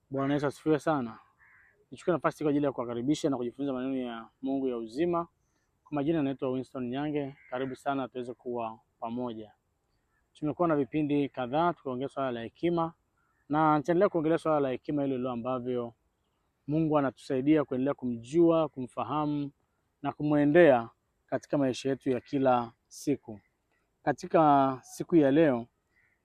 Bwana Yesu asifiwe sana. Nichukue nafasi kwa ajili ya kuwakaribisha na kujifunza maneno ya Mungu ya uzima. Kwa majina naitwa Winston Nyange. Karibu sana tuweze kuwa pamoja. Tumekuwa na vipindi kadhaa tukiongea swala la hekima na nitaendelea kuongelea swala la hekima hilo ambavyo Mungu anatusaidia kuendelea kumjua, kumfahamu na kumwendea katika maisha yetu ya kila siku. Katika siku ya leo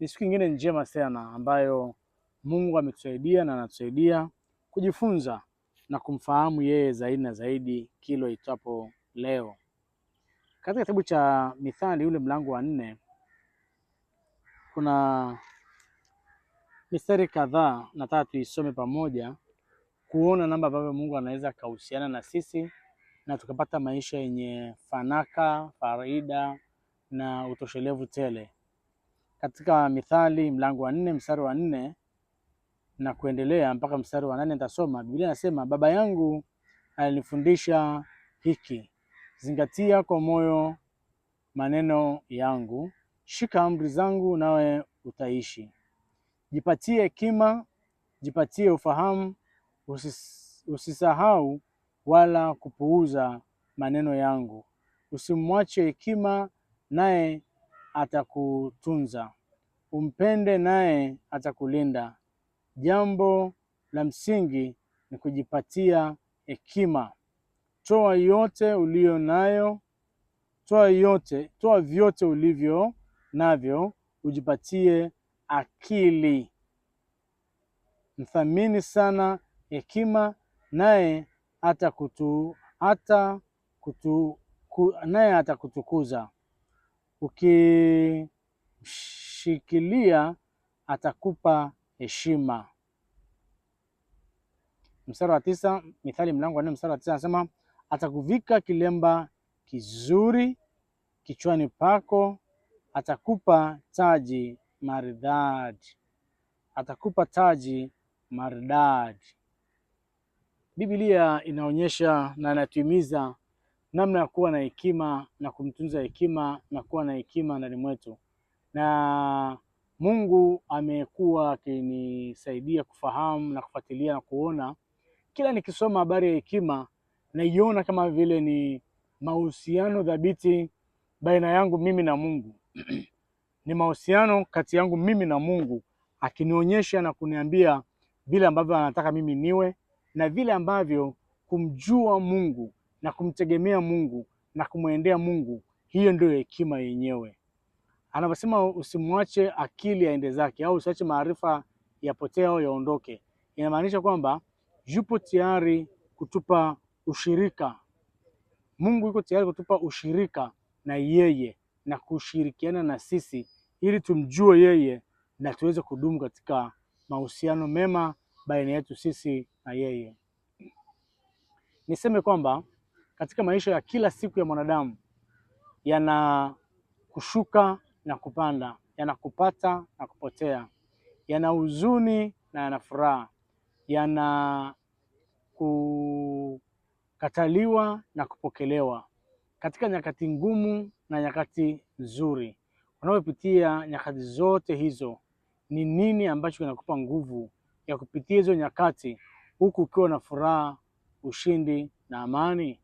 ni siku nyingine njema sana ambayo Mungu ametusaidia na anatusaidia kujifunza na kumfahamu yeye zaidi na zaidi kila itwapo leo. Katika kitabu cha Mithali ule mlango wa 4 kuna mistari kadhaa nataka tuisome pamoja kuona namna ambavyo Mungu anaweza kuhusiana na sisi na tukapata maisha yenye fanaka, faida na utoshelevu tele. Katika Mithali mlango wa 4 mstari wa 4 na kuendelea mpaka mstari wa 8 nitasoma. Biblia inasema, baba yangu alinifundisha hiki, zingatia kwa moyo maneno yangu, shika amri zangu nawe utaishi. Jipatie hekima, jipatie ufahamu, usisahau wala kupuuza maneno yangu. Usimwache hekima, naye atakutunza, umpende naye atakulinda. Jambo la msingi ni kujipatia hekima. Toa yote ulio nayo, toa vyote ulivyo navyo, ujipatie akili. Mthamini sana hekima, naye atakutukuza. Ukishikilia atakupa heshima. Mstari wa 9, Mithali mlango wa 4 mstari wa 9 anasema, atakuvika kilemba kizuri kichwani pako, atakupa taji maridadi. Atakupa taji maridadi. Biblia inaonyesha na inatuhimiza namna ya kuwa na hekima na kumtunza hekima na kuwa na hekima ndani mwetu. Na Mungu amekuwa akinisaidia kufahamu na kufuatilia na kuona kila nikisoma habari ya hekima naiona kama vile ni mahusiano dhabiti baina yangu mimi na Mungu. Ni mahusiano kati yangu mimi na Mungu, akinionyesha na kuniambia vile ambavyo anataka mimi niwe na vile ambavyo kumjua Mungu na kumtegemea Mungu na kumwendea Mungu. Hiyo ndio hekima yenyewe. Anaposema usimwache akili aende zake, au usiache maarifa yapotee au yaondoke, inamaanisha kwamba yupo tayari kutupa ushirika. Mungu yuko tayari kutupa ushirika na yeye na kushirikiana na sisi ili tumjue yeye na tuweze kudumu katika mahusiano mema baina yetu sisi na yeye. Niseme kwamba katika maisha ya kila siku ya mwanadamu yana kushuka na kupanda, yana kupata na kupotea, yana huzuni na yana furaha, yana kukataliwa na kupokelewa. Katika nyakati ngumu na nyakati nzuri, unapopitia nyakati zote hizo, ni nini ambacho kinakupa nguvu ya kupitia hizo nyakati huku ukiwa na furaha, ushindi na amani?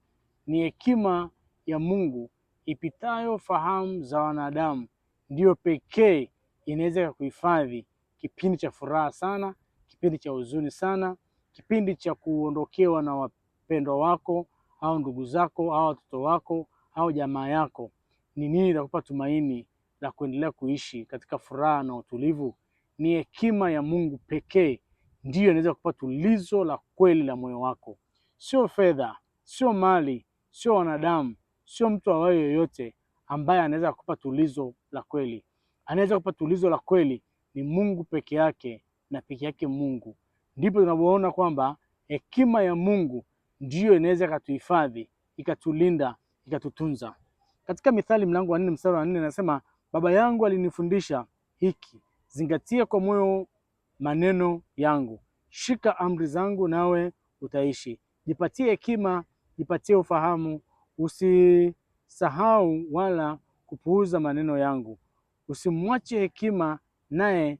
Ni hekima ya Mungu ipitayo fahamu za wanadamu ndiyo pekee inaweza kuhifadhi kipindi cha furaha sana, kipindi cha huzuni sana, kipindi cha kuondokewa na wapendwa wako au ndugu zako au watoto wako au jamaa yako. Ni nini itakupa tumaini la kuendelea kuishi katika furaha na utulivu? Ni hekima ya Mungu pekee ndiyo inaweza kukupa tulizo la kweli la moyo wako. Sio fedha, sio mali, sio wanadamu, sio mtu awaye yoyote ambaye anaweza kukupa tulizo la kweli. Anaweza kukupa tulizo la kweli ni Mungu peke yake na peke yake Mungu. Ndipo tunapoona kwamba hekima ya Mungu ndiyo inaweza ikatuhifadhi, ikatulinda, ikatutunza. Katika Mithali mlango wa 4 mstari wa 4 nasema, baba yangu alinifundisha hiki, zingatia kwa moyo maneno yangu, shika amri zangu nawe utaishi. Jipatie hekima, jipatie ufahamu, usisahau wala kupuuza maneno yangu. Usimwache hekima, naye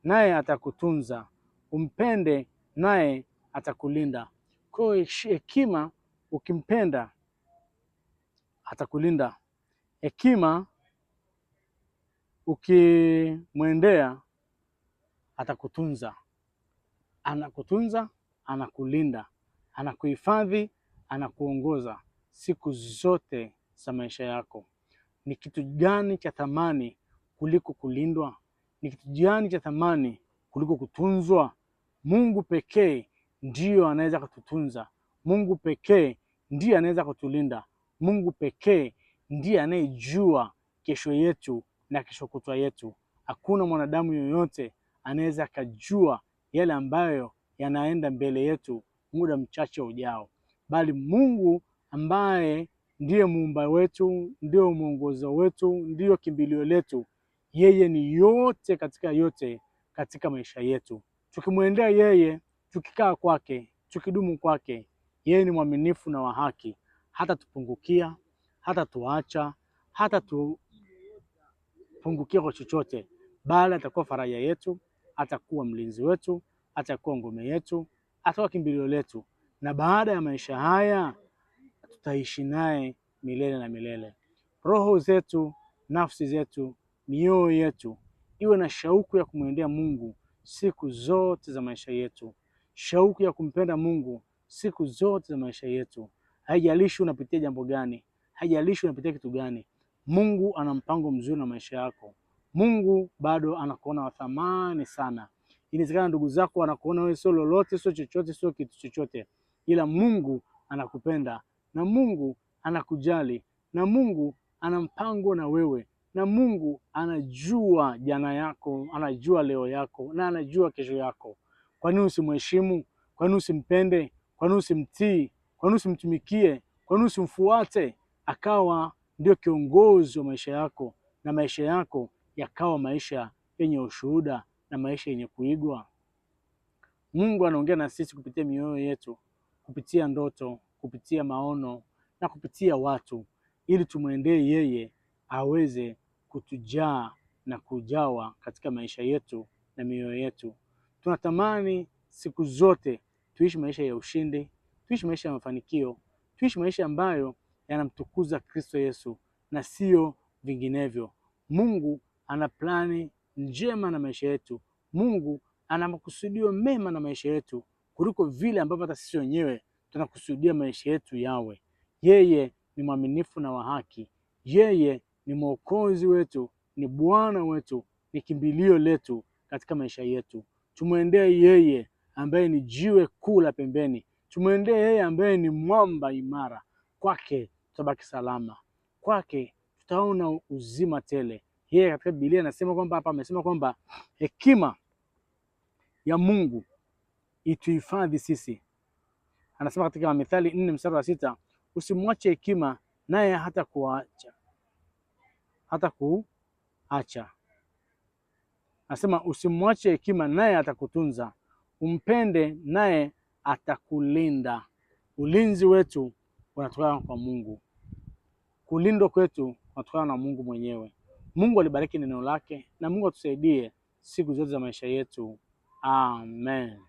naye atakutunza. Umpende, naye atakulinda. Kwa hiyo hekima, ukimpenda atakulinda. Hekima ukimwendea atakutunza. Anakutunza, anakulinda, anakuhifadhi, anakuongoza siku zote za maisha yako. Ni kitu gani cha thamani kuliko kulindwa? Ni kitu gani cha thamani kuliko kutunzwa? Mungu pekee ndiyo anaweza kututunza. Mungu pekee ndiye anaweza kutulinda. Mungu pekee ndiye anayejua kesho yetu na kesho kutwa yetu. Hakuna mwanadamu yoyote anaweza akajua yale ambayo yanaenda mbele yetu muda mchache ujao, bali Mungu ambaye ndiye muumba wetu, ndio mwongozo wetu, ndio kimbilio letu. Yeye ni yote katika yote katika maisha yetu. Tukimwendea yeye, tukikaa kwake, tukidumu kwake, yeye ni mwaminifu na wa haki. Hata tupungukia, hata tuacha, hata tupungukia kwa chochote, bali atakuwa faraja yetu, atakuwa mlinzi wetu, atakuwa ngome yetu, atakuwa kimbilio letu, na baada ya maisha haya tutaishi naye milele na milele. Roho zetu, nafsi zetu, mioyo yetu iwe na shauku ya kumwendea Mungu siku zote za maisha yetu, shauku ya kumpenda Mungu siku zote za maisha yetu. Haijalishi unapitia jambo gani, haijalishi unapitia kitu gani, Mungu ana mpango mzuri na maisha yako. Mungu bado anakuona wa thamani sana. Inawezekana ndugu zako wanakuona wewe sio lolote, sio chochote, sio kitu chochote, ila Mungu anakupenda na Mungu anakujali na Mungu ana mpango na wewe, na Mungu anajua jana yako, anajua leo yako, na anajua kesho yako. Kwa nini usimheshimu? Kwa nini usimpende? Kwa nini usimtii? Kwa nini usimtumikie? Kwa nini usimfuate akawa ndio kiongozi wa maisha yako, na maisha yako yakawa maisha yenye ushuhuda na maisha yenye kuigwa? Mungu anaongea na sisi kupitia mioyo yetu, kupitia ndoto, kupitia maono na kupitia watu, ili tumwendee yeye aweze kutujaa na kujawa katika maisha yetu na mioyo yetu. Tunatamani siku zote tuishi maisha ya ushindi, tuishi maisha ya mafanikio, tuishi maisha ambayo yanamtukuza Kristo Yesu na sio vinginevyo. Mungu ana plani njema na maisha yetu. Mungu ana makusudio mema na maisha yetu kuliko vile ambavyo hata sisi wenyewe tunakusudia maisha yetu yawe. Yeye ni mwaminifu na wa haki. Yeye ni mwokozi wetu, ni Bwana wetu, ni kimbilio letu katika maisha yetu. Tumwendee yeye ambaye ni jiwe kuu la pembeni. Tumwendee yeye ambaye ni mwamba imara. Kwake tutabaki salama, kwake tutaona uzima tele. Yeye katika Biblia anasema kwamba hapa amesema kwamba hekima ya Mungu ituhifadhi sisi. Anasema katika Mithali 4:6, usimwache hekima naye hata kuacha. Anasema usimwache hekima naye atakutunza, umpende naye atakulinda. Ulinzi wetu unatokana kwa Mungu, kulindwa kwetu kunatokana na Mungu mwenyewe. Mungu alibariki neno lake na Mungu atusaidie siku zote za maisha yetu. Amen.